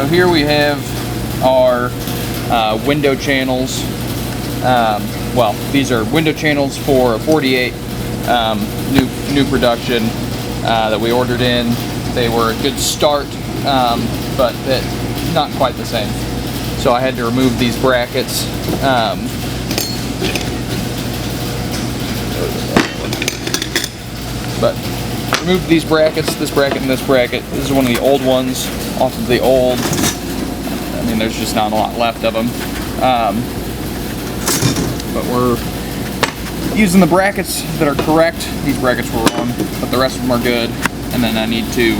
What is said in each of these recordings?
so here we have our window channels. Well, these are window channels for a 48 new production that we ordered in. They were a good start, but not quite the same. So I had to remove these brackets. But removed these brackets, this bracket and this bracket. This is one of the old ones off of the old. I mean, there's just not a lot left of them. But we're using the brackets that are correct. These brackets were wrong, but the rest of them are good. And then I need to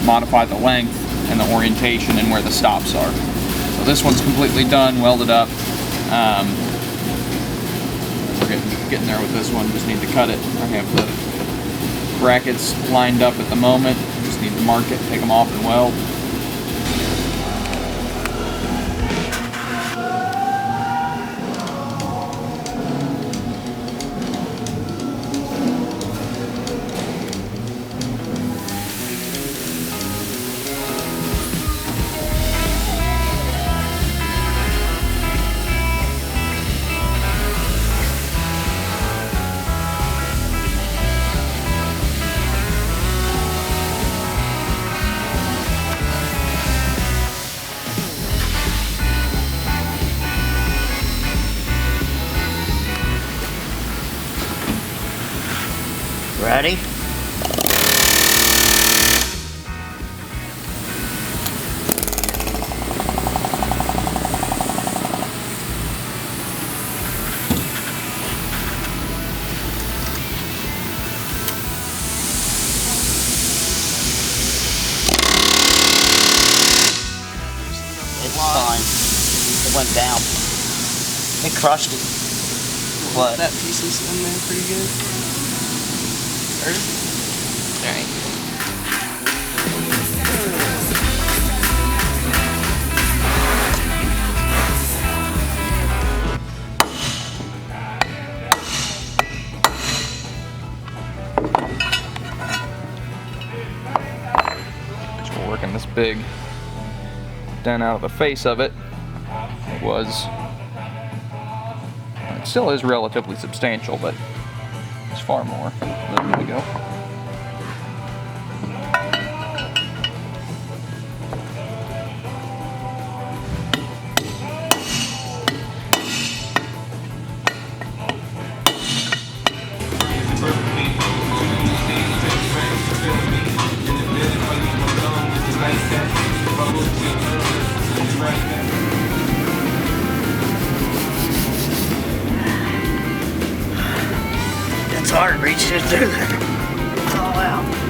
modify the length and the orientation and where the stops are. So this one's completely done, welded up. We're getting there with this one. Just need to cut it. I have the brackets lined up at the moment. Just need to mark it, take them off, and weld. Ready? It's fine. It went down. It crushed it. What? That piece is in there pretty good. Alright. So we're working this big dent out of the face of it. It still is relatively substantial, but it's far more. There we go. It's hard reaching it through there. It's all out.